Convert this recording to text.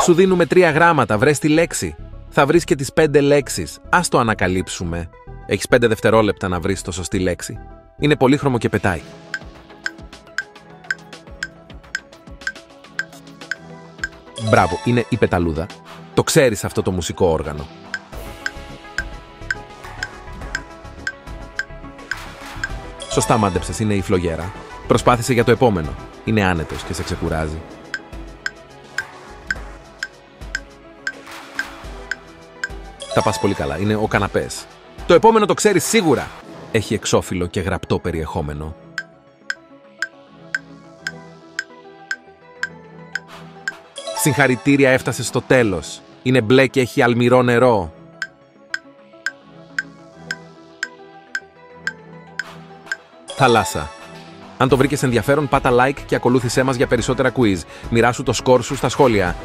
Σου δίνουμε 3 γράμματα, βρες τη λέξη. Θα βρεις και τις 5 λέξεις. Ας το ανακαλύψουμε. Έχεις 5 δευτερόλεπτα να βρεις το σωστή λέξη. Είναι πολύχρωμο και πετάει. Μπράβο, είναι η πεταλούδα. Το ξέρεις αυτό το μουσικό όργανο. Σωστά μάντεψες, είναι η φλογέρα. Προσπάθησε για το επόμενο. Είναι άνετος και σε ξεκουράζει. Τα πας πολύ καλά, είναι ο καναπές. Το επόμενο το ξέρεις σίγουρα. Έχει εξώφυλλο και γραπτό περιεχόμενο. Συγχαρητήρια, έφτασες στο τέλος. Είναι μπλε και έχει αλμυρό νερό. Θάλασσα. Αν το βρήκες ενδιαφέρον, πάτα like και ακολούθησέ μας για περισσότερα quiz. Μοιράσου το σκορ σου στα σχόλια.